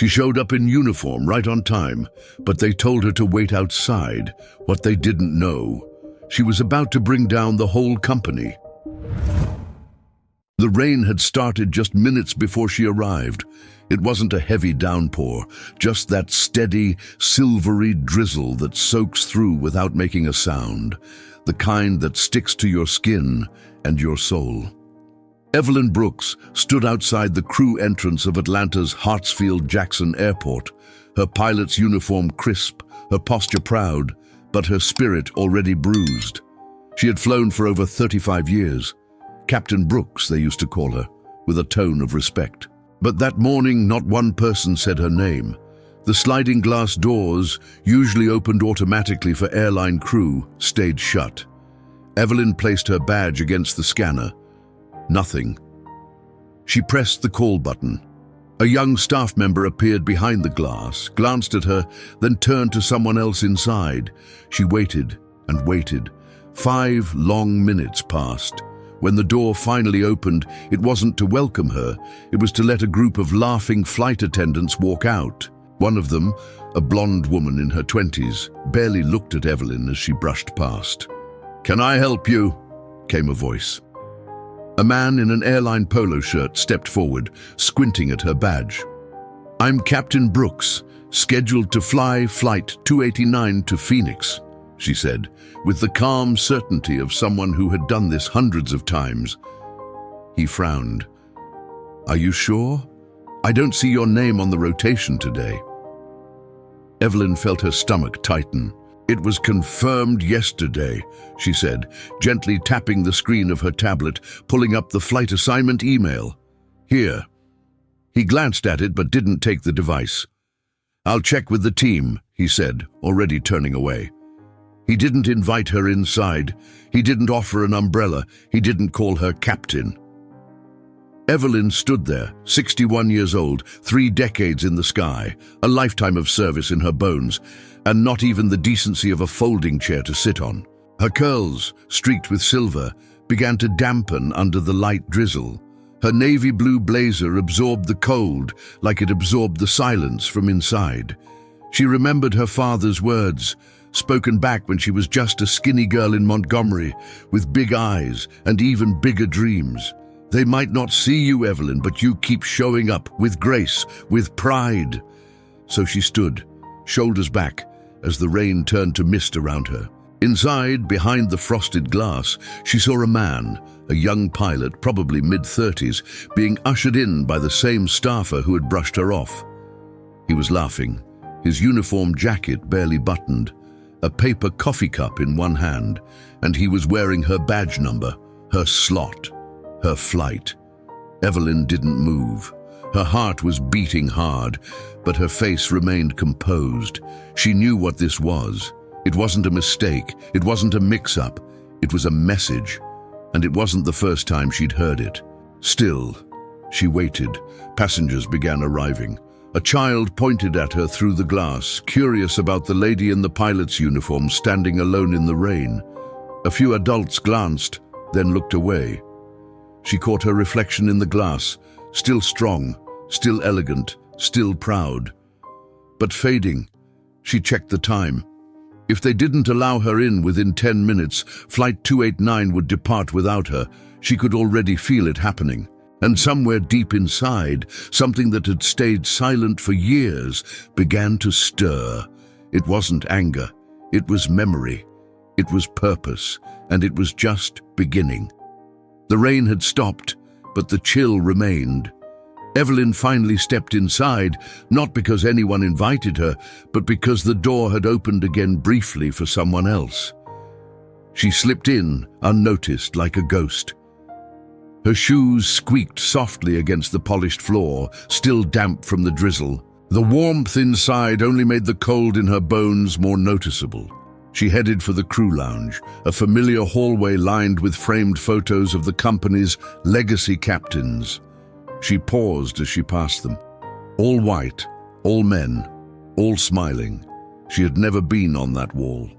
She showed up in uniform right on time, but they told her to wait outside. What they didn't know, she was about to bring down the whole company. The rain had started just minutes before she arrived. It wasn't a heavy downpour, just that steady, silvery drizzle that soaks through without making a sound, the kind that sticks to your skin and your soul. Evelyn Brooks stood outside the crew entrance of Atlanta's Hartsfield-Jackson Airport, her pilot's uniform crisp, her posture proud, but her spirit already bruised. She had flown for over 35 years. Captain Brooks, they used to call her, with a tone of respect. But that morning, not one person said her name. The sliding glass doors, usually opened automatically for airline crew, stayed shut. Evelyn placed her badge against the scanner. Nothing. She pressed the call button. A young staff member appeared behind the glass, glanced at her, then turned to someone else inside. She waited and waited. 5 long minutes passed. When the door finally opened, it wasn't to welcome her. It was to let a group of laughing flight attendants walk out. One of them, a blonde woman in her 20s, barely looked at Evelyn as she brushed past. "Can I help you?" came a voice. A man in an airline polo shirt stepped forward, squinting at her badge. "I'm Captain Brooks, scheduled to fly Flight 289 to Phoenix," she said, with the calm certainty of someone who had done this hundreds of times. He frowned. "Are you sure? I don't see your name on the rotation today." Evelyn felt her stomach tighten. "It was confirmed yesterday," she said, gently tapping the screen of her tablet, pulling up the flight assignment email. "Here." He glanced at it but didn't take the device. "I'll check with the team," he said, already turning away. He didn't invite her inside. He didn't offer an umbrella. He didn't call her captain. Evelyn stood there, 61 years old, 3 decades in the sky, a lifetime of service in her bones, and not even the decency of a folding chair to sit on. Her curls, streaked with silver, began to dampen under the light drizzle. Her navy blue blazer absorbed the cold like it absorbed the silence from inside. She remembered her father's words, spoken back when she was just a skinny girl in Montgomery, with big eyes and even bigger dreams. "They might not see you, Evelyn, but you keep showing up with grace, with pride." So she stood, shoulders back, as the rain turned to mist around her. Inside, behind the frosted glass, she saw a man, a young pilot, probably mid-30s, being ushered in by the same staffer who had brushed her off. He was laughing, his uniform jacket barely buttoned, a paper coffee cup in one hand, and he was wearing her badge number, her slot, her flight. Evelyn didn't move. Her heart was beating hard, but her face remained composed. She knew what this was. It wasn't a mistake. It wasn't a mix-up. It was a message, and it wasn't the first time she'd heard it. Still, she waited. Passengers began arriving. A child pointed at her through the glass, curious about the lady in the pilot's uniform standing alone in the rain. A few adults glanced, then looked away. She caught her reflection in the glass, still strong, still elegant, still proud. But fading. She checked the time. If they didn't allow her in within 10 minutes, Flight 289 would depart without her. She could already feel it happening. And somewhere deep inside, something that had stayed silent for years began to stir. It wasn't anger. It was memory. It was purpose. And it was just beginning. The rain had stopped, but the chill remained. Evelyn finally stepped inside, not because anyone invited her, but because the door had opened again briefly for someone else. She slipped in, unnoticed, like a ghost. Her shoes squeaked softly against the polished floor, still damp from the drizzle. The warmth inside only made the cold in her bones more noticeable. She headed for the crew lounge, a familiar hallway lined with framed photos of the company's legacy captains. She paused as she passed them. All white, all men, all smiling. She had never been on that wall.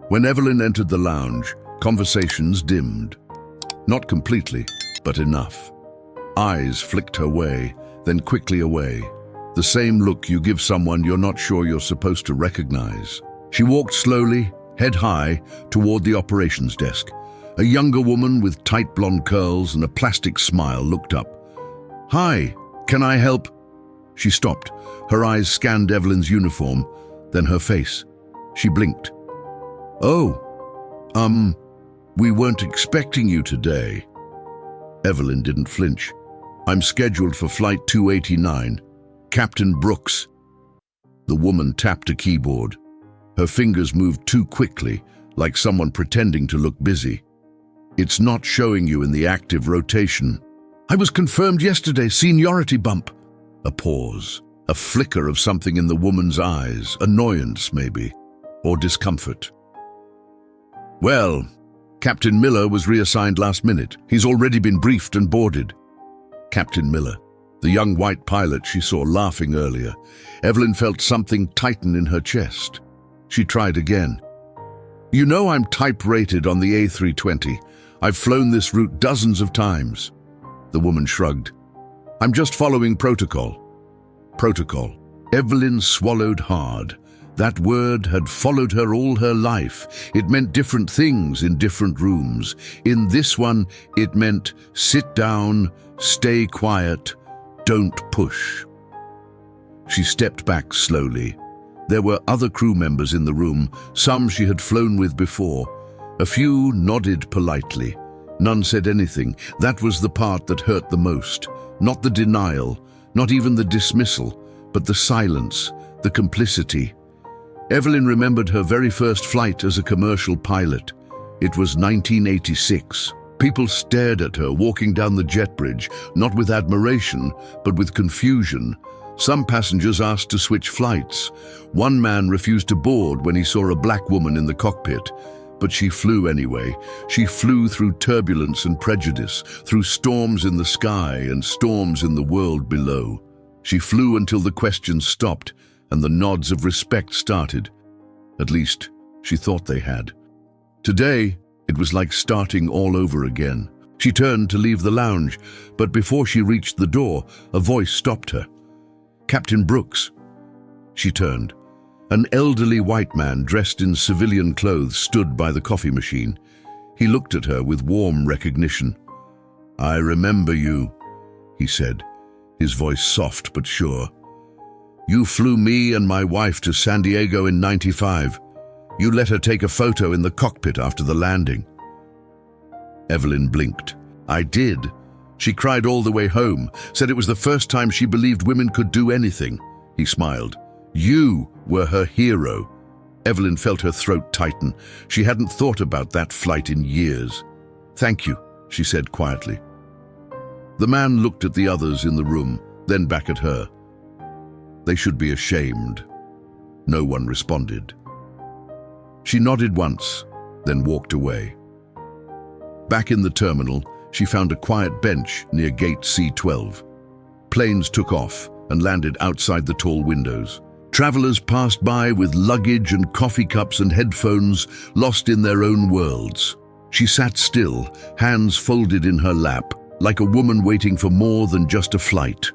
When Evelyn entered the lounge, conversations dimmed. Not completely, but enough. Eyes flicked her way, then quickly away. The same look you give someone you're not sure you're supposed to recognize. She walked slowly, head high, toward the operations desk. A younger woman with tight blonde curls and a plastic smile looked up. "Hi, can I help?" She stopped. Her eyes scanned Evelyn's uniform, then her face. She blinked. "Oh, we weren't expecting you today." Evelyn didn't flinch. "I'm scheduled for flight 289. Captain Brooks." The woman tapped a keyboard. Her fingers moved too quickly, like someone pretending to look busy. "It's not showing you in the active rotation." "I was confirmed yesterday, seniority bump." A pause, a flicker of something in the woman's eyes, annoyance maybe, or discomfort. "Well, Captain Miller was reassigned last minute. He's already been briefed and boarded." Captain Miller, the young white pilot she saw laughing earlier. Evelyn felt something tighten in her chest. She tried again. "You know I'm type-rated on the A320. I've flown this route dozens of times." The woman shrugged. "I'm just following protocol." Protocol. Evelyn swallowed hard. That word had followed her all her life. It meant different things in different rooms. In this one, it meant sit down, stay quiet, don't push. She stepped back slowly. There were other crew members in the room, some she had flown with before. A few nodded politely. None said anything. That was the part that hurt the most. Not the denial, not even the dismissal, but the silence, the complicity. Evelyn remembered her very first flight as a commercial pilot. It was 1986. People stared at her walking down the jet bridge, not with admiration, but with confusion. Some passengers asked to switch flights. One man refused to board when he saw a black woman in the cockpit. But she flew anyway. She flew through turbulence and prejudice, through storms in the sky and storms in the world below. She flew until the questions stopped and the nods of respect started. At least, she thought they had. Today, it was like starting all over again. She turned to leave the lounge, but before she reached the door, a voice stopped her. "Captain Brooks." She turned. An elderly white man dressed in civilian clothes stood by the coffee machine. He looked at her with warm recognition. "I remember you," he said, his voice soft but sure. "You flew me and my wife to San Diego in '95. You let her take a photo in the cockpit after the landing." Evelyn blinked. "I did. She cried all the way home, said it was the first time she believed women could do anything." He smiled. "You were her hero." Evelyn felt her throat tighten. She hadn't thought about that flight in years. "Thank you," she said quietly. The man looked at the others in the room, then back at her. They should be ashamed. No one responded. She nodded once, then walked away. Back in the terminal, she found a quiet bench near gate C12. Planes took off and landed outside the tall windows. Travelers passed by with luggage and coffee cups and headphones, lost in their own worlds. She sat still, hands folded in her lap, like a woman waiting for more than just a flight.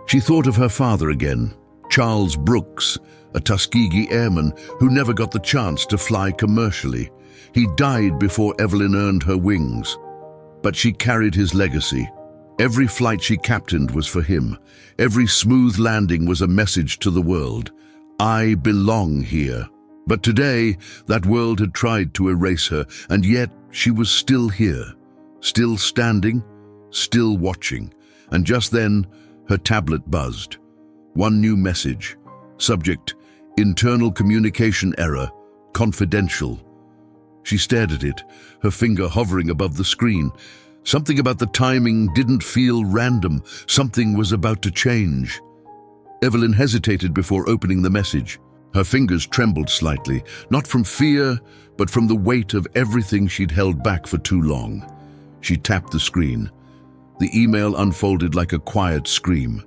She thought of her father again, Charles Brooks, a Tuskegee airman who never got the chance to fly commercially. He died before Evelyn earned her wings. But she carried his legacy. Every flight she captained was for him. Every smooth landing was a message to the world. I belong here. But today, that world had tried to erase her, and yet she was still here, still standing, still watching. And just then, her tablet buzzed. One new message. Subject, internal communication error, confidential. She stared at it, her finger hovering above the screen. Something about the timing didn't feel random. Something was about to change. Evelyn hesitated before opening the message. Her fingers trembled slightly, not from fear, but from the weight of everything she'd held back for too long. She tapped the screen. The email unfolded like a quiet scream.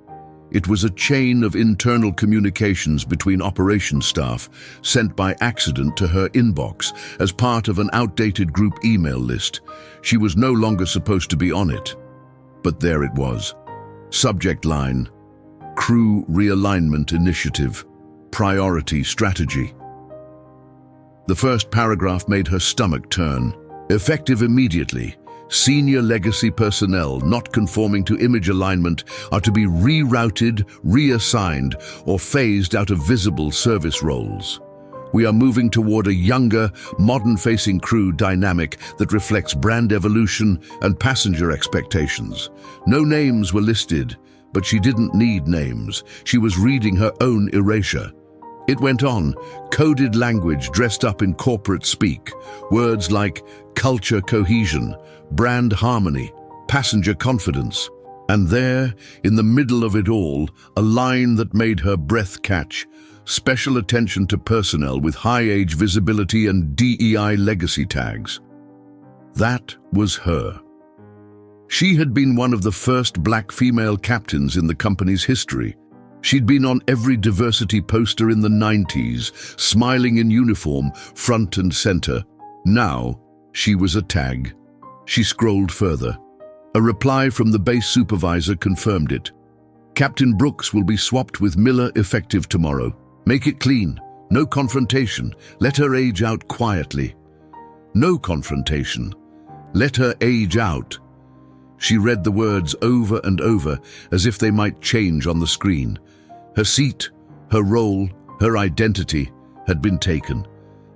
It was a chain of internal communications between operations staff sent by accident to her inbox as part of an outdated group email list. She was no longer supposed to be on it. But there it was. Subject line, Crew Realignment Initiative, Priority Strategy. The first paragraph made her stomach turn. Effective immediately, senior legacy personnel not conforming to image alignment are to be rerouted, reassigned, or phased out of visible service roles. We are moving toward a younger, modern-facing crew dynamic that reflects brand evolution and passenger expectations. No names were listed, but she didn't need names. She was reading her own erasure. It went on, coded language dressed up in corporate speak, words like culture cohesion, brand harmony, passenger confidence. And there, in the middle of it all, a line that made her breath catch: special attention to personnel with high age visibility and DEI legacy tags. That was her. She had been one of the first black female captains in the company's history. She'd been on every diversity poster in the 90s, smiling in uniform, front and center. Now, she was a tag. She scrolled further. A reply from the base supervisor confirmed it. Captain Brooks will be swapped with Miller effective tomorrow. Make it clean. No confrontation. Let her age out quietly. No confrontation. Let her age out. She read the words over and over as if they might change on the screen. Her seat, her role, her identity had been taken.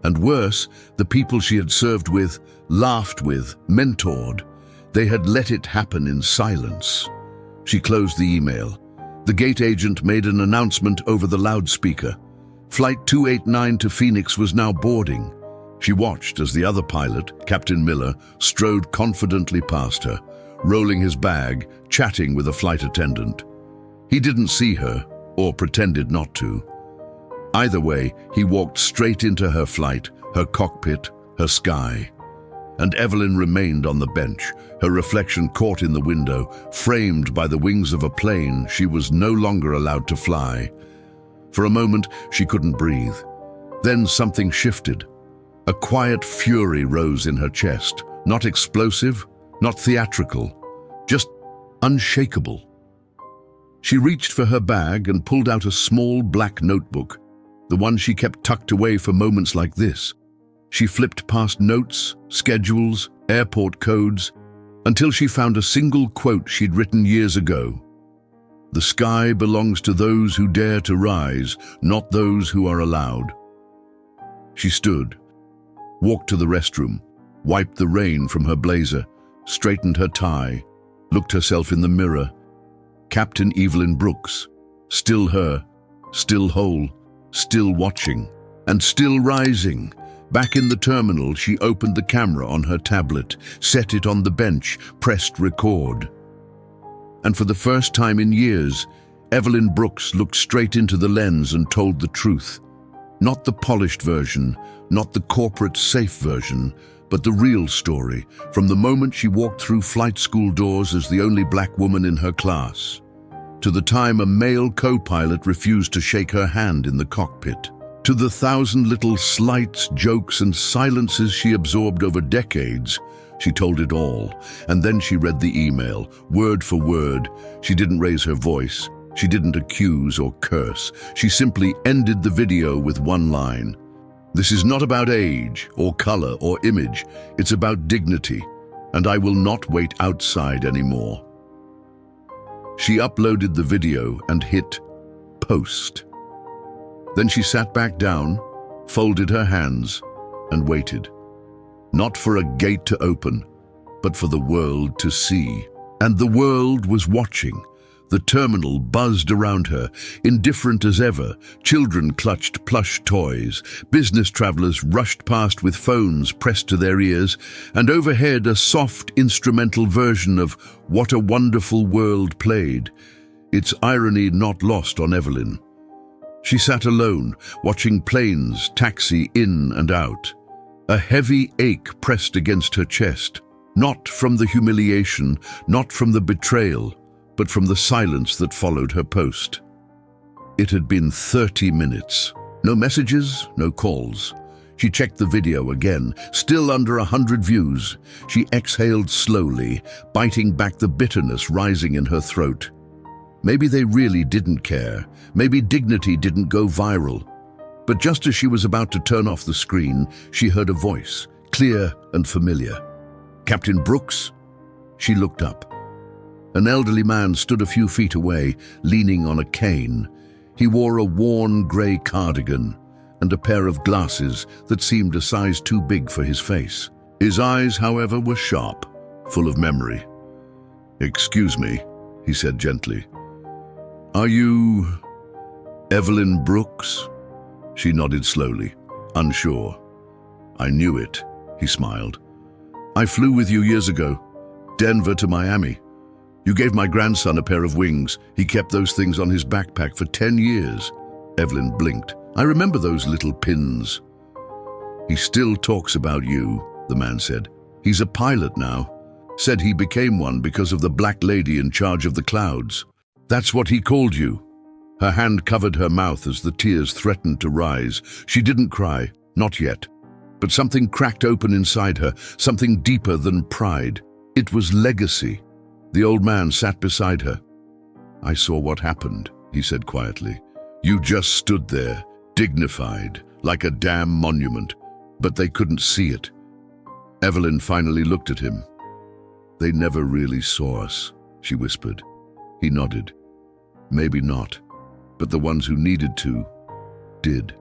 And worse, the people she had served with, laughed with, mentored, they had let it happen in silence. She closed the email. The gate agent made an announcement over the loudspeaker. Flight 289 to Phoenix was now boarding. She watched as the other pilot, Captain Miller, strode confidently past her, rolling his bag, chatting with a flight attendant. He didn't see her, or pretended not to. Either way, he walked straight into her flight, her cockpit, her sky. And Evelyn remained on the bench, her reflection caught in the window, framed by the wings of a plane she was no longer allowed to fly. For a moment, she couldn't breathe. Then something shifted. A quiet fury rose in her chest, not explosive, not theatrical, just unshakable. She reached for her bag and pulled out a small black notebook, the one she kept tucked away for moments like this. She flipped past notes, schedules, airport codes, until she found a single quote she'd written years ago. "The sky belongs to those who dare to rise, not those who are allowed." She stood, walked to the restroom, wiped the rain from her blazer, straightened her tie, looked herself in the mirror. Captain Evelyn Brooks, still her, still whole, still watching, and still rising. Back in the terminal, she opened the camera on her tablet, set it on the bench, pressed record. And for the first time in years, Evelyn Brooks looked straight into the lens and told the truth. Not the polished version, not the corporate safe version, but the real story, from the moment she walked through flight school doors as the only black woman in her class, to the time a male co-pilot refused to shake her hand in the cockpit, to the 1,000 little slights, jokes, and silences she absorbed over decades. She told it all, and then she read the email, word for word. She didn't raise her voice. She didn't accuse or curse. She simply ended the video with one line. "This is not about age or color or image. It's about dignity, and I will not wait outside anymore." She uploaded the video and hit post. Then she sat back down, folded her hands, and waited. Not for a gate to open, but for the world to see. And the world was watching. The terminal buzzed around her, indifferent as ever. Children clutched plush toys. Business travelers rushed past with phones pressed to their ears, and overhead a soft instrumental version of "What a Wonderful World" played, its irony not lost on Evelyn. She sat alone, watching planes taxi in and out. A heavy ache pressed against her chest, not from the humiliation, not from the betrayal, but from the silence that followed her post. It had been 30 minutes. No messages, no calls. She checked the video again, still under 100 views. She exhaled slowly, biting back the bitterness rising in her throat. Maybe they really didn't care. Maybe Dignity didn't go viral. But just as she was about to turn off the screen, she heard a voice, clear and familiar. "Captain Brooks?" She looked up. An elderly man stood a few feet away, leaning on a cane. He wore a worn grey cardigan and a pair of glasses that seemed a size too big for his face. His eyes, however, were sharp, full of memory. "Excuse me," he said gently. "Are you Evelyn Brooks?" She nodded slowly, unsure. "I knew it," he smiled. "I flew with you years ago, Denver to Miami. You gave my grandson a pair of wings. He kept those things on his backpack for 10 years. Evelyn blinked. "I remember those little pins." "He still talks about you," the man said. "He's a pilot now. Said he became one because of the black lady in charge of the clouds. That's what he called you." Her hand covered her mouth as the tears threatened to rise. She didn't cry, not yet. But something cracked open inside her, something deeper than pride. It was legacy. The old man sat beside her. "I saw what happened," he said quietly. "You just stood there, dignified, like a damn monument, but they couldn't see it." Evelyn finally looked at him. "They never really saw us," she whispered. He nodded. "Maybe not, but the ones who needed to, did."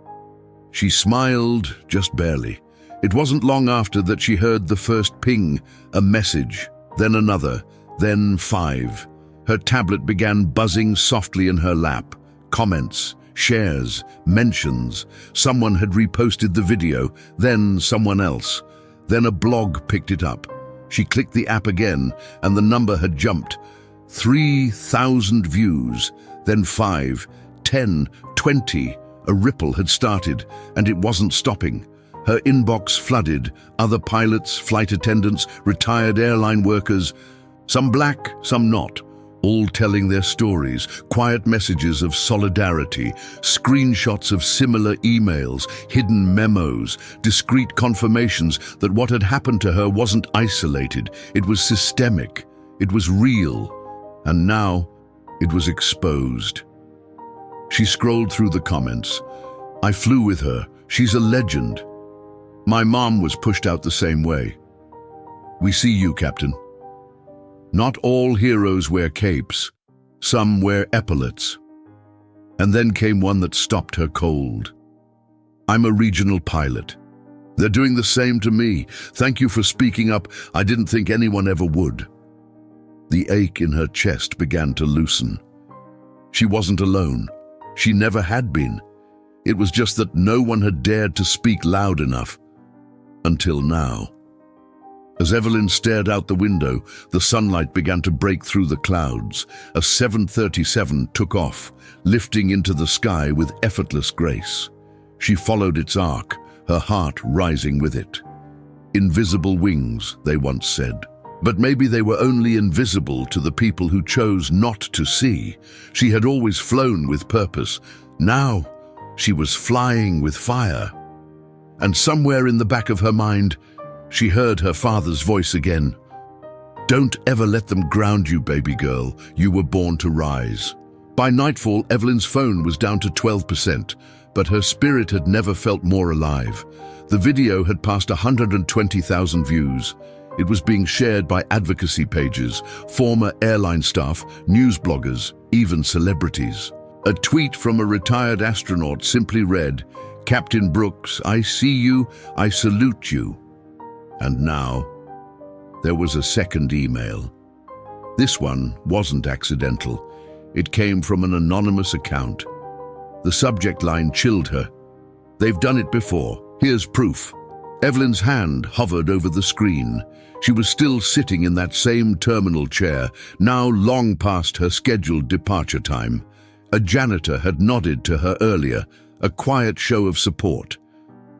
She smiled, just barely. It wasn't long after that she heard the first ping, a message, then another, then 5. Her tablet began buzzing softly in her lap. Comments, shares, mentions. Someone had reposted the video, then someone else. Then a blog picked it up. She clicked the app again, and the number had jumped. 3,000 views, then 5, 10, 20. A ripple had started, and it wasn't stopping. Her inbox flooded. Other pilots, flight attendants, retired airline workers, some black, some not, all telling their stories, quiet messages of solidarity, screenshots of similar emails, hidden memos, discreet confirmations that what had happened to her wasn't isolated, it was systemic, it was real, and now it was exposed. She scrolled through the comments. "I flew with her. She's a legend. My mom was pushed out the same way. We see you, Captain. Not all heroes wear capes. Some wear epaulets." And then came one that stopped her cold. "I'm a regional pilot. They're doing the same to me. Thank you for speaking up. I didn't think anyone ever would." The ache in her chest began to loosen. She wasn't alone. She never had been. It was just that no one had dared to speak loud enough. Until now. As Evelyn stared out the window, the sunlight began to break through the clouds. A 737 took off, lifting into the sky with effortless grace. She followed its arc, her heart rising with it. Invisible wings, they once said. But maybe they were only invisible to the people who chose not to see. She had always flown with purpose. Now, she was flying with fire. And somewhere in the back of her mind, she heard her father's voice again. "Don't ever let them ground you, baby girl. You were born to rise." By nightfall, Evelyn's phone was down to 12%, but her spirit had never felt more alive. The video had passed 120,000 views. It was being shared by advocacy pages, former airline staff, news bloggers, even celebrities. A tweet from a retired astronaut simply read, "Captain Brooks, I see you, I salute you." And now, there was a second email. This one wasn't accidental. It came from an anonymous account. The subject line chilled her. "They've done it before. Here's proof." Evelyn's hand hovered over the screen. She was still sitting in that same terminal chair, now long past her scheduled departure time. A janitor had nodded to her earlier, a quiet show of support.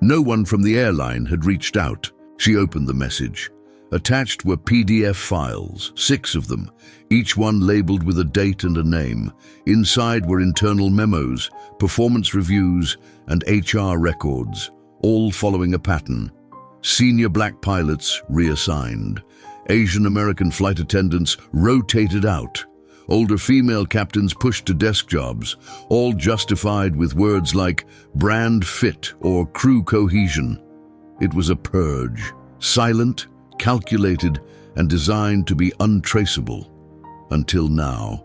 No one from the airline had reached out. She opened the message. Attached were PDF files, 6 of them, each one labeled with a date and a name. Inside were internal memos, performance reviews, and HR records, all following a pattern. Senior black pilots reassigned. Asian American flight attendants rotated out. older female captains pushed to desk jobs, all justified with words like brand fit or crew cohesion. It was a purge, silent, calculated, and designed to be untraceable. Until now.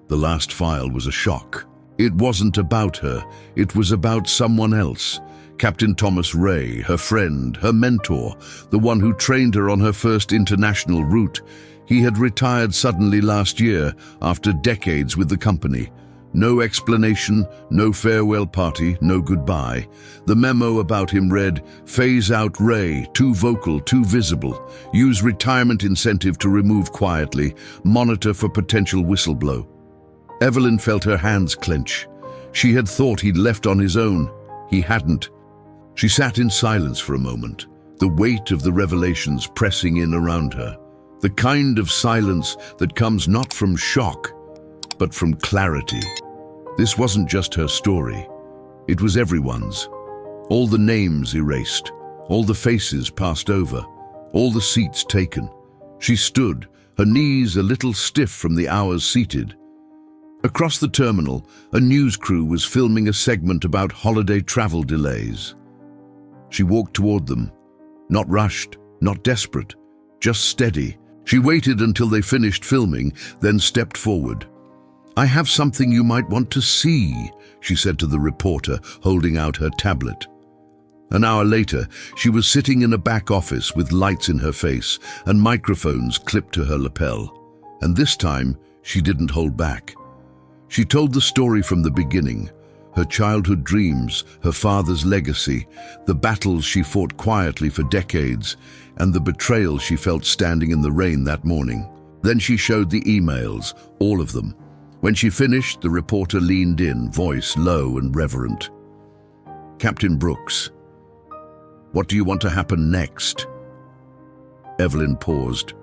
The last file was a shock. It wasn't about her, it was about someone else. Captain Thomas Ray, her friend, her mentor, the one who trained her on her first international route. He had retired suddenly last year after decades with the company. No explanation, no farewell party, no goodbye. The memo about him read, "Phase out Ray, too vocal, too visible. Use retirement incentive to remove quietly. Monitor for potential whistleblow." Evelyn felt her hands clench. She had thought he'd left on his own. He hadn't. She sat in silence for a moment, the weight of the revelations pressing in around her. The kind of silence that comes not from shock, but from clarity. This wasn't just her story. It was everyone's. All the names erased, all the faces passed over, all the seats taken. She stood, her knees a little stiff from the hours seated. Across the terminal, a news crew was filming a segment about holiday travel delays. She walked toward them, not rushed, not desperate, just steady. She waited until they finished filming, then stepped forward. "I have something you might want to see," she said to the reporter, holding out her tablet. An hour later, she was sitting in a back office with lights in her face and microphones clipped to her lapel. And this time, she didn't hold back. She told the story from the beginning, her childhood dreams, her father's legacy, the battles she fought quietly for decades, and the betrayal she felt standing in the rain that morning. Then she showed the emails, all of them. When she finished, the reporter leaned in, voice low and reverent. "Captain Brooks, what do you want to happen next?" Evelyn paused.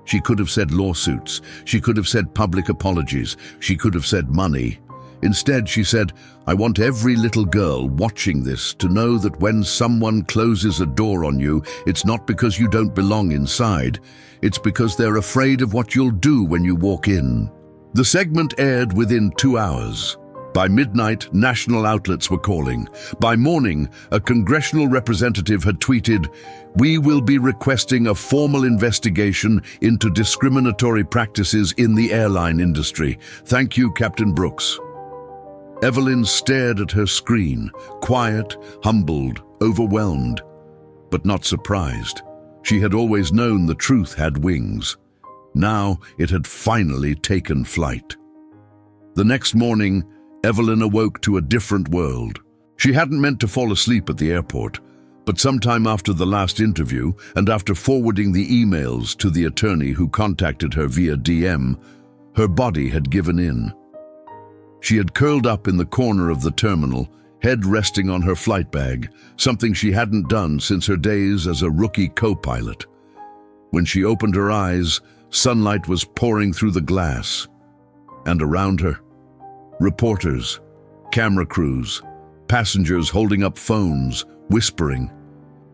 She could have said lawsuits. She could have said public apologies. She could have said money. Instead, she said, "I want every little girl watching this to know that when someone closes a door on you, it's not because you don't belong inside. It's because they're afraid of what you'll do when you walk in." The segment aired within 2 hours. By midnight, national outlets were calling. By morning, a congressional representative had tweeted, "We will be requesting a formal investigation into discriminatory practices in the airline industry. Thank you, Captain Brooks." Evelyn stared at her screen, quiet, humbled, overwhelmed, but not surprised. She had always known the truth had wings. Now it had finally taken flight. The next morning, Evelyn awoke to a different world. She hadn't meant to fall asleep at the airport, but sometime after the last interview and after forwarding the emails to the attorney who contacted her via DM, her body had given in. She had curled up in the corner of the terminal, head resting on her flight bag, something she hadn't done since her days as a rookie co-pilot. When she opened her eyes, sunlight was pouring through the glass, and around her, reporters, camera crews, passengers holding up phones, whispering.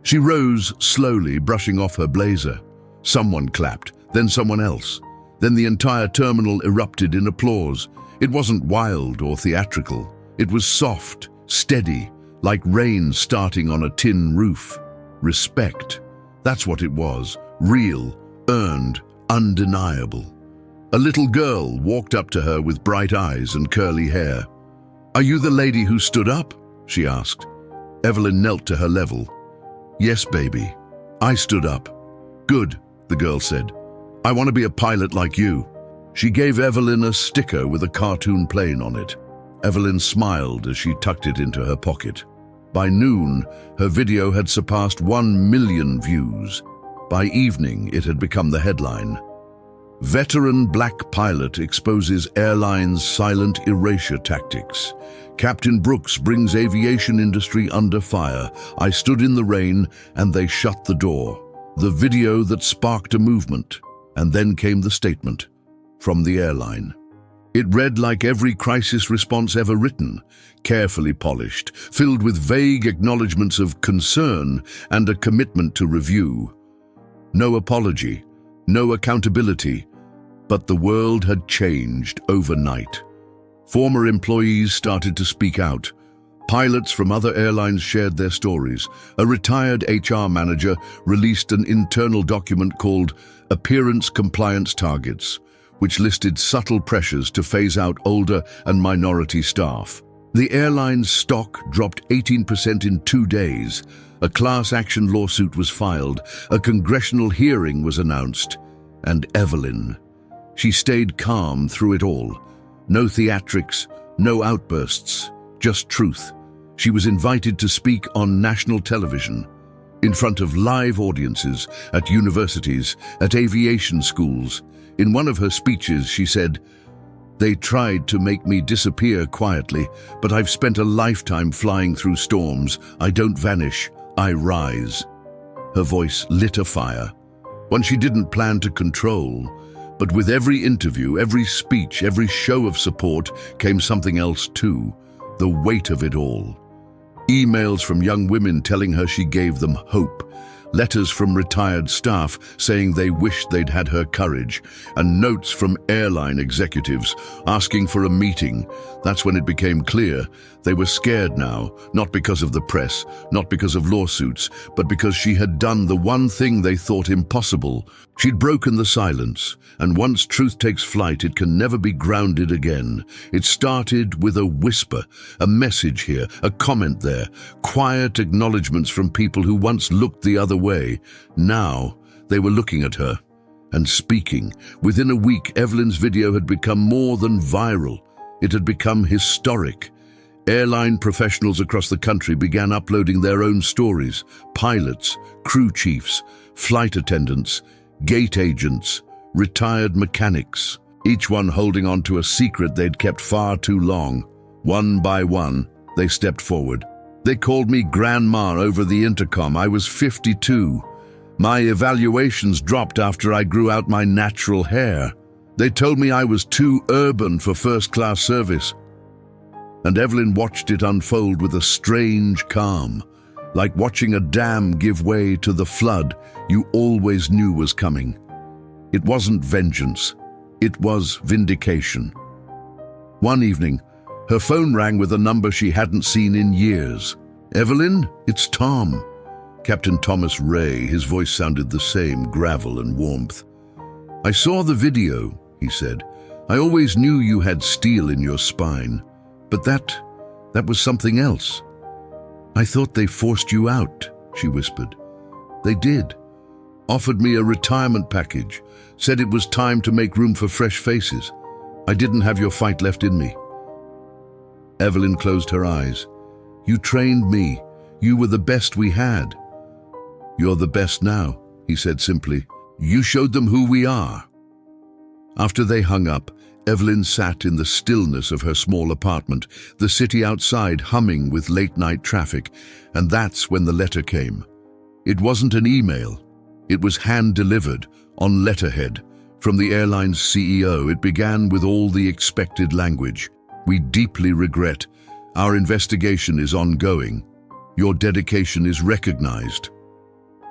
She rose slowly, brushing off her blazer. Someone clapped, then someone else. Then the entire terminal erupted in applause. It wasn't wild or theatrical. It was soft, steady, like rain starting on a tin roof. Respect. That's what it was. Real, earned, undeniable. A little girl walked up to her with bright eyes and curly hair. "Are you the lady who stood up?" she asked. Evelyn knelt to her level. "Yes, baby. I stood up." "Good," the girl said. "I want to be a pilot like you." She gave Evelyn a sticker with a cartoon plane on it. Evelyn smiled as she tucked it into her pocket. By noon, her video had surpassed 1 million views. By evening, it had become the headline. Veteran black pilot exposes airline's silent erasure tactics. Captain Brooks brings aviation industry under fire. I stood in the rain and they shut the door. The video that sparked a movement. And then came the statement from the airline. It read like every crisis response ever written, carefully polished, filled with vague acknowledgements of concern and a commitment to review. No apology, no accountability, But the world had changed overnight. Former employees started to speak out. Pilots from other airlines shared their stories. A retired HR manager released an internal document called Appearance Compliance Targets, which listed subtle pressures to phase out older and minority staff. The airline's stock dropped 18% in 2 days. A class action lawsuit was filed. A congressional hearing was announced. And Evelyn. She stayed calm through it all. No theatrics, no outbursts, just truth. She was invited to speak on national television, in front of live audiences, at universities, at aviation schools. In one of her speeches, she said, "They tried to make me disappear quietly, but I've spent a lifetime flying through storms. I don't vanish, I rise." Her voice lit a fire, one she didn't plan to control. But with every interview, every speech, every show of support came something else too, the weight of it all. Emails from young women telling her she gave them hope. Letters from retired staff saying they wished they'd had her courage, and notes from airline executives asking for a meeting. That's when it became clear they were scared now, not because of the press, not because of lawsuits, but because she had done the one thing they thought impossible. She'd broken the silence, and once truth takes flight, it can never be grounded again. It started with a whisper, a message here, a comment there, quiet acknowledgements from people who once looked the other way. Now, they were looking at her and speaking. Within a week, Evelyn's video had become more than viral. It had become historic. Airline professionals across the country began uploading their own stories. Pilots, crew chiefs, flight attendants, gate agents, retired mechanics, each one holding on to a secret they'd kept far too long. One by one, they stepped forward. They called me Grandma over the intercom. I was 52. My evaluations dropped after I grew out my natural hair. They told me I was too urban for first-class service. And Evelyn watched it unfold with a strange calm, like watching a dam give way to the flood you always knew was coming. It wasn't vengeance, it was vindication. One evening, her phone rang with a number she hadn't seen in years. "Evelyn, it's Tom." Captain Thomas Ray, his voice sounded the same, gravel and warmth. "I saw the video," he said. "I always knew you had steel in your spine. But that was something else." "I thought they forced you out," she whispered. "They did. Offered me a retirement package, said it was time to make room for fresh faces. I didn't have your fight left in me." Evelyn closed her eyes. "You trained me. You were the best we had." "You're the best now," he said simply. "You showed them who we are." After they hung up, Evelyn sat in the stillness of her small apartment, the city outside humming with late-night traffic, and that's when the letter came. It wasn't an email. It was hand-delivered, on letterhead, from the airline's CEO. It began with all the expected language. "We deeply regret. Our investigation is ongoing. Your dedication is recognized."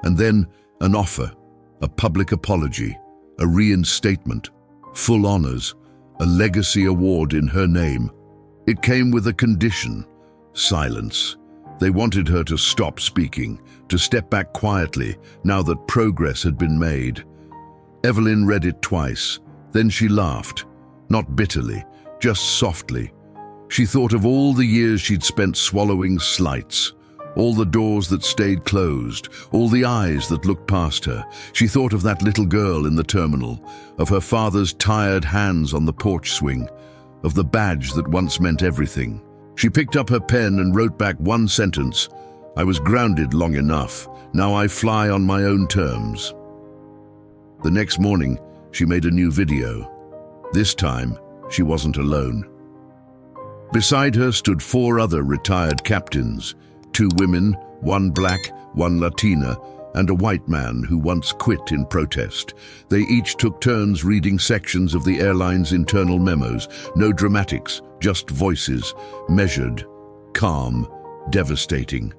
And then an offer, a public apology, a reinstatement, full honors, a legacy award in her name. It came with a condition: silence. They wanted her to stop speaking, to step back quietly, now that progress had been made. Evelyn read it twice, then she laughed, not bitterly, just softly. She thought of all the years she'd spent swallowing slights, all the doors that stayed closed, all the eyes that looked past her. She thought of that little girl in the terminal, of her father's tired hands on the porch swing, of the badge that once meant everything. She picked up her pen and wrote back one sentence: "I was grounded long enough. Now I fly on my own terms." The next morning, she made a new video. This time, she wasn't alone. Beside her stood 4 other retired captains, 2 women, 1 black, 1 Latina, and a white man who once quit in protest. They each took turns reading sections of the airline's internal memos. No dramatics, just voices, measured, calm, devastating.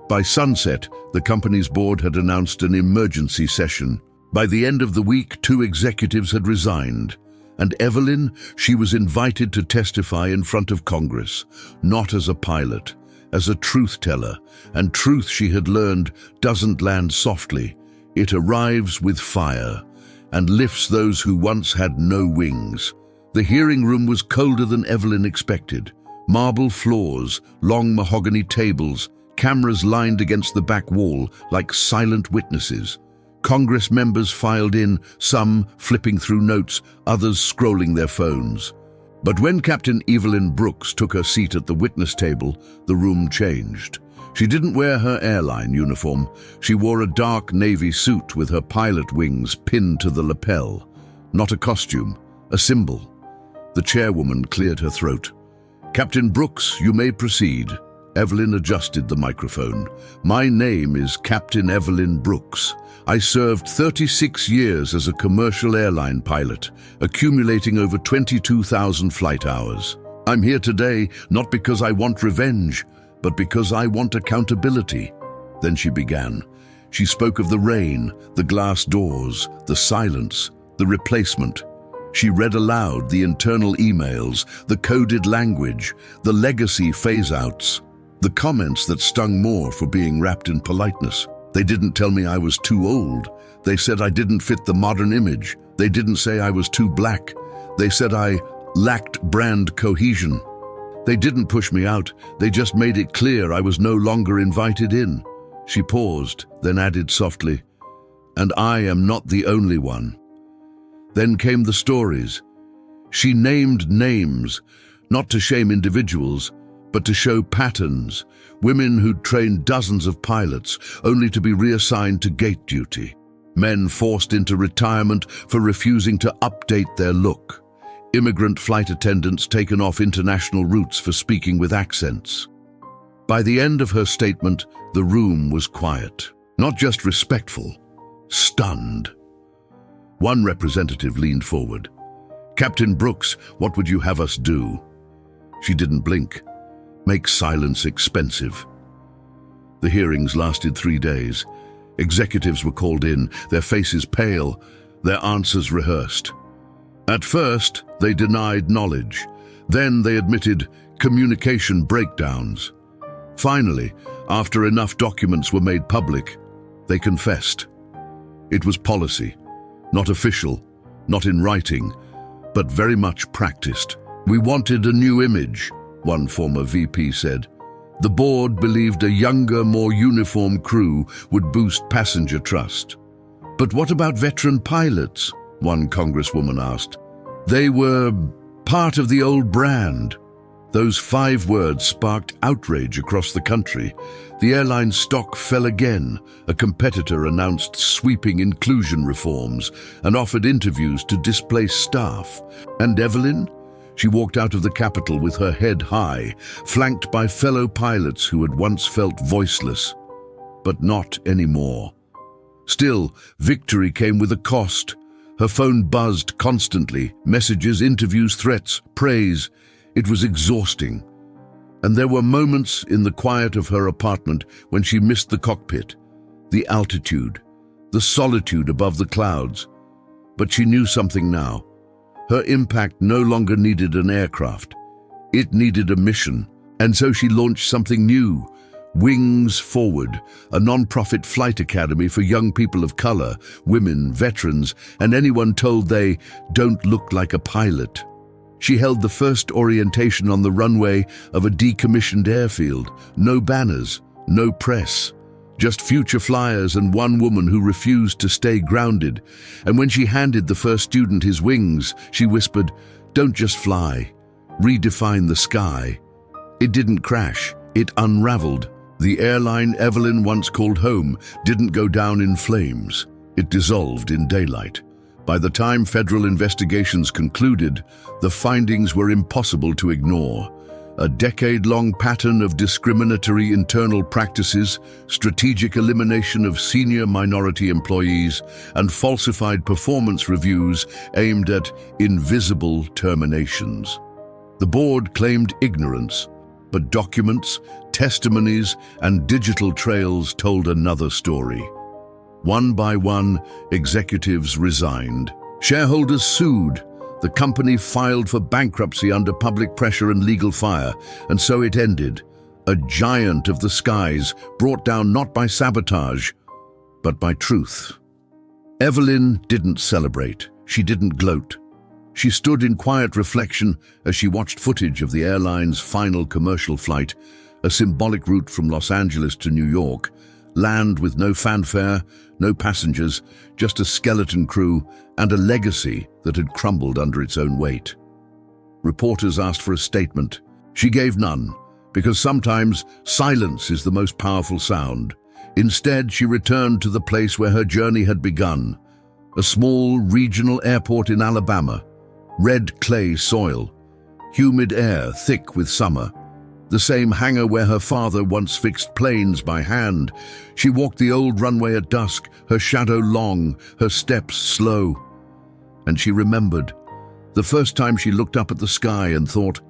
By sunset, the company's board had announced an emergency session. By the end of the week, 2 executives had resigned. And Evelyn, she was invited to testify in front of Congress, not as a pilot, as a truth-teller. And truth, she had learned, doesn't land softly. It arrives with fire and lifts those who once had no wings. The hearing room was colder than Evelyn expected. Marble floors, long mahogany tables, cameras lined against the back wall like silent witnesses. Congress members filed in, some flipping through notes, others scrolling their phones. But when Captain Evelyn Brooks took her seat at the witness table, the room changed. She didn't wear her airline uniform. She wore a dark navy suit with her pilot wings pinned to the lapel. Not a costume, a symbol. The chairwoman cleared her throat. "Captain Brooks, you may proceed." Evelyn adjusted the microphone. "My name is Captain Evelyn Brooks. I served 36 years as a commercial airline pilot, accumulating over 22,000 flight hours. I'm here today not because I want revenge, but because I want accountability." Then she began. She spoke of the rain, the glass doors, the silence, the replacement. She read aloud the internal emails, the coded language, the legacy phase-outs, the comments that stung more for being wrapped in politeness. They didn't tell me I was too old. They said I didn't fit the modern image. They didn't say I was too black. They said I lacked brand cohesion. They didn't push me out. They just made it clear I was no longer invited in. She paused, then added softly, "And I am not the only one." Then came the stories. She named names, not to shame individuals, but to show patterns. Women who'd trained dozens of pilots, only to be reassigned to gate duty. Men forced into retirement for refusing to update their look. Immigrant flight attendants taken off international routes for speaking with accents. By the end of her statement, the room was quiet. Not just respectful, stunned. One representative leaned forward. "Captain Brooks, what would you have us do?" She didn't blink. Make silence expensive. The hearings lasted 3 days. Executives were called in, their faces pale, their answers rehearsed. At first, they denied knowledge. Then they admitted communication breakdowns. Finally, after enough documents were made public, they confessed. It was policy, not official, not in writing, but very much practiced. "We wanted a new image," one former VP said. "The board believed a younger, more uniform crew would boost passenger trust." "But what about veteran pilots?" one congresswoman asked. "They were part of the old brand." Those 5 words sparked outrage across the country. The airline stock fell again. A competitor announced sweeping inclusion reforms and offered interviews to displaced staff. And Evelyn? She walked out of the Capitol with her head high, flanked by fellow pilots who had once felt voiceless. But not anymore. Still, victory came with a cost. Her phone buzzed constantly, messages, interviews, threats, praise. It was exhausting. And there were moments in the quiet of her apartment when she missed the cockpit, the altitude, the solitude above the clouds. But she knew something now. Her impact no longer needed an aircraft. It needed a mission. And so she launched something new. Wings Forward, a non-profit flight academy for young people of color, women, veterans, and anyone told they don't look like a pilot. She held the first orientation on the runway of a decommissioned airfield. No banners, no press. Just future flyers and one woman who refused to stay grounded. And when she handed the first student his wings, she whispered, "Don't just fly. Redefine the sky." It didn't crash. It unraveled. The airline Evelyn once called home didn't go down in flames. It dissolved in daylight. By the time federal investigations concluded, the findings were impossible to ignore. A decade-long pattern of discriminatory internal practices, strategic elimination of senior minority employees, and falsified performance reviews aimed at invisible terminations. The board claimed ignorance, but documents, testimonies, and digital trails told another story. One by one, executives resigned. Shareholders sued. The company filed for bankruptcy under public pressure and legal fire, and so it ended. A giant of the skies, brought down not by sabotage, but by truth. Evelyn didn't celebrate. She didn't gloat. She stood in quiet reflection as she watched footage of the airline's final commercial flight, a symbolic route from Los Angeles to New York, land with no fanfare, no passengers, just a skeleton crew and a legacy that had crumbled under its own weight. Reporters asked for a statement. She gave none, because sometimes silence is the most powerful sound. Instead, she returned to the place where her journey had begun, a small regional airport in Alabama, red clay soil, humid air thick with summer, the same hangar where her father once fixed planes by hand. She walked the old runway at dusk, her shadow long, her steps slow. And she remembered the first time she looked up at the sky and thought,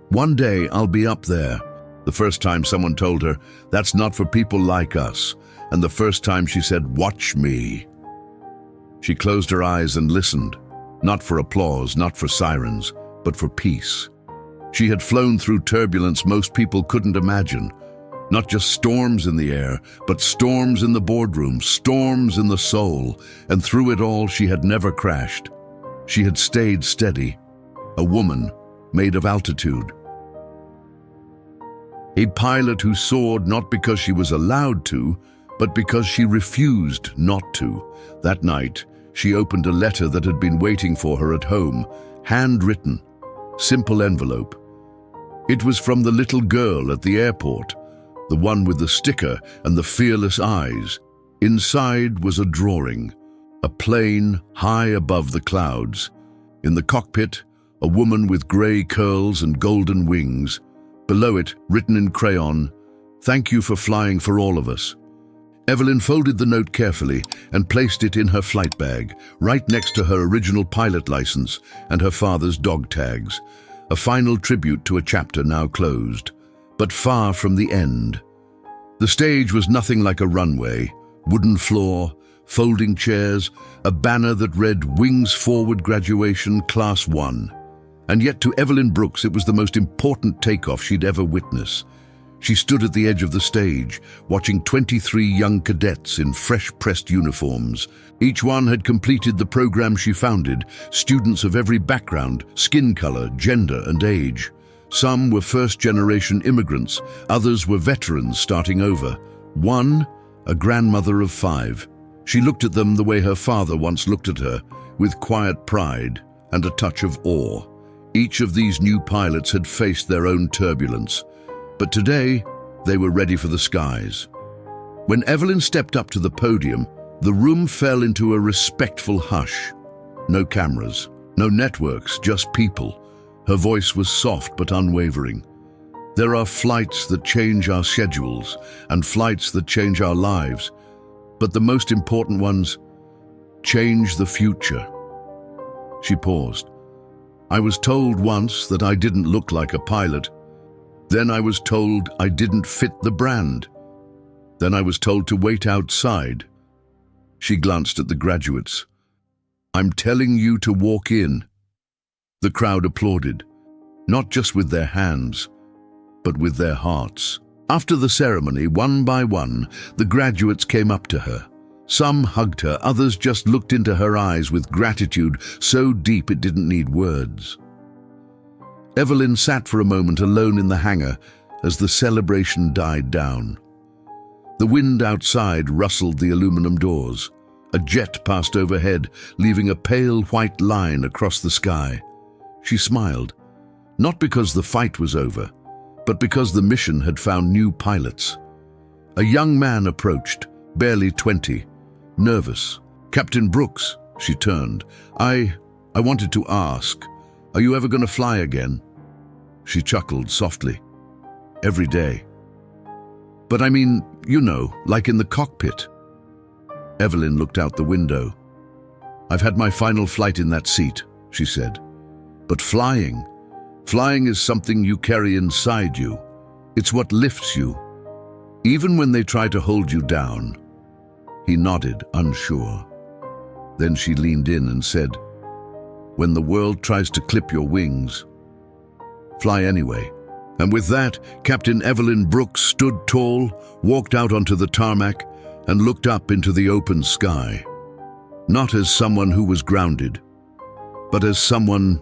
one day I'll be up there. The first time someone told her, that's not for people like us. And the first time she said, watch me. She closed her eyes and listened, not for applause, not for sirens, but for peace. She had flown through turbulence most people couldn't imagine. Not just storms in the air, but storms in the boardroom, storms in the soul, and through it all she had never crashed. She had stayed steady, a woman made of altitude. A pilot who soared not because she was allowed to, but because she refused not to. That night, she opened a letter that had been waiting for her at home, handwritten, simple envelope. It was from the little girl at the airport, the one with the sticker and the fearless eyes. Inside was a drawing, a plane high above the clouds. In the cockpit, a woman with grey curls and golden wings. Below it, written in crayon, "Thank you for flying for all of us." Evelyn folded the note carefully and placed it in her flight bag, right next to her original pilot license and her father's dog tags. A final tribute to a chapter now closed, but far from the end. The stage was nothing like a runway, wooden floor, folding chairs, a banner that read "Wings Forward Graduation Class 1. And yet to Evelyn Brooks it was the most important takeoff she'd ever witnessed. She stood at the edge of the stage, watching 23 young cadets in fresh-pressed uniforms. Each one had completed the program she founded, students of every background, skin color, gender, and age. Some were first-generation immigrants, others were veterans starting over. One, a grandmother of 5. She looked at them the way her father once looked at her, with quiet pride and a touch of awe. Each of these new pilots had faced their own turbulence, but today they were ready for the skies. When Evelyn stepped up to the podium, the room fell into a respectful hush. No cameras, no networks, just people. Her voice was soft but unwavering. There are flights that change our schedules and flights that change our lives, but the most important ones change the future. She paused. I was told once that I didn't look like a pilot. Then I was told I didn't fit the brand. Then I was told to wait outside. She glanced at the graduates. I'm telling you to walk in. The crowd applauded, not just with their hands, but with their hearts. After the ceremony, one by one, the graduates came up to her. Some hugged her, others just looked into her eyes with gratitude so deep it didn't need words. Evelyn sat for a moment alone in the hangar as the celebration died down. The wind outside rustled the aluminum doors. A jet passed overhead, leaving a pale white line across the sky. She smiled, not because the fight was over, but because the mission had found new pilots. A young man approached, barely 20, nervous. Captain Brooks, she turned. I wanted to ask, are you ever going to fly again? She chuckled softly. Every day. But I mean, you know, like in the cockpit. Evelyn looked out the window. I've had my final flight in that seat, she said. But flying is something you carry inside you. It's what lifts you. Even when they try to hold you down, He nodded, unsure. Then she leaned in and said, "When the world tries to clip your wings, fly anyway." And with that, Captain Evelyn Brooks stood tall, walked out onto the tarmac, and looked up into the open sky. Not as someone who was grounded, but as someone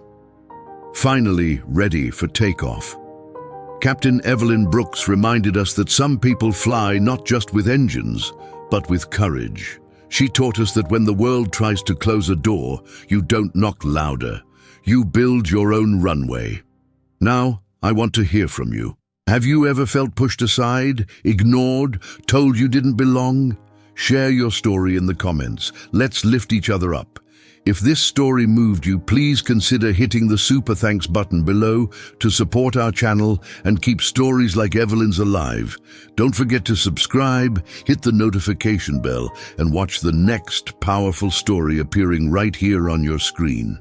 finally ready for takeoff. Captain Evelyn Brooks reminded us that some people fly not just with engines, but with courage. She taught us that when the world tries to close a door, you don't knock louder. You build your own runway. Now, I want to hear from you. Have you ever felt pushed aside, ignored, told you didn't belong? Share your story in the comments. Let's lift each other up. If this story moved you, please consider hitting the super thanks button below to support our channel and keep stories like Evelyn's alive. Don't forget to subscribe, hit the notification bell, and watch the next powerful story appearing right here on your screen.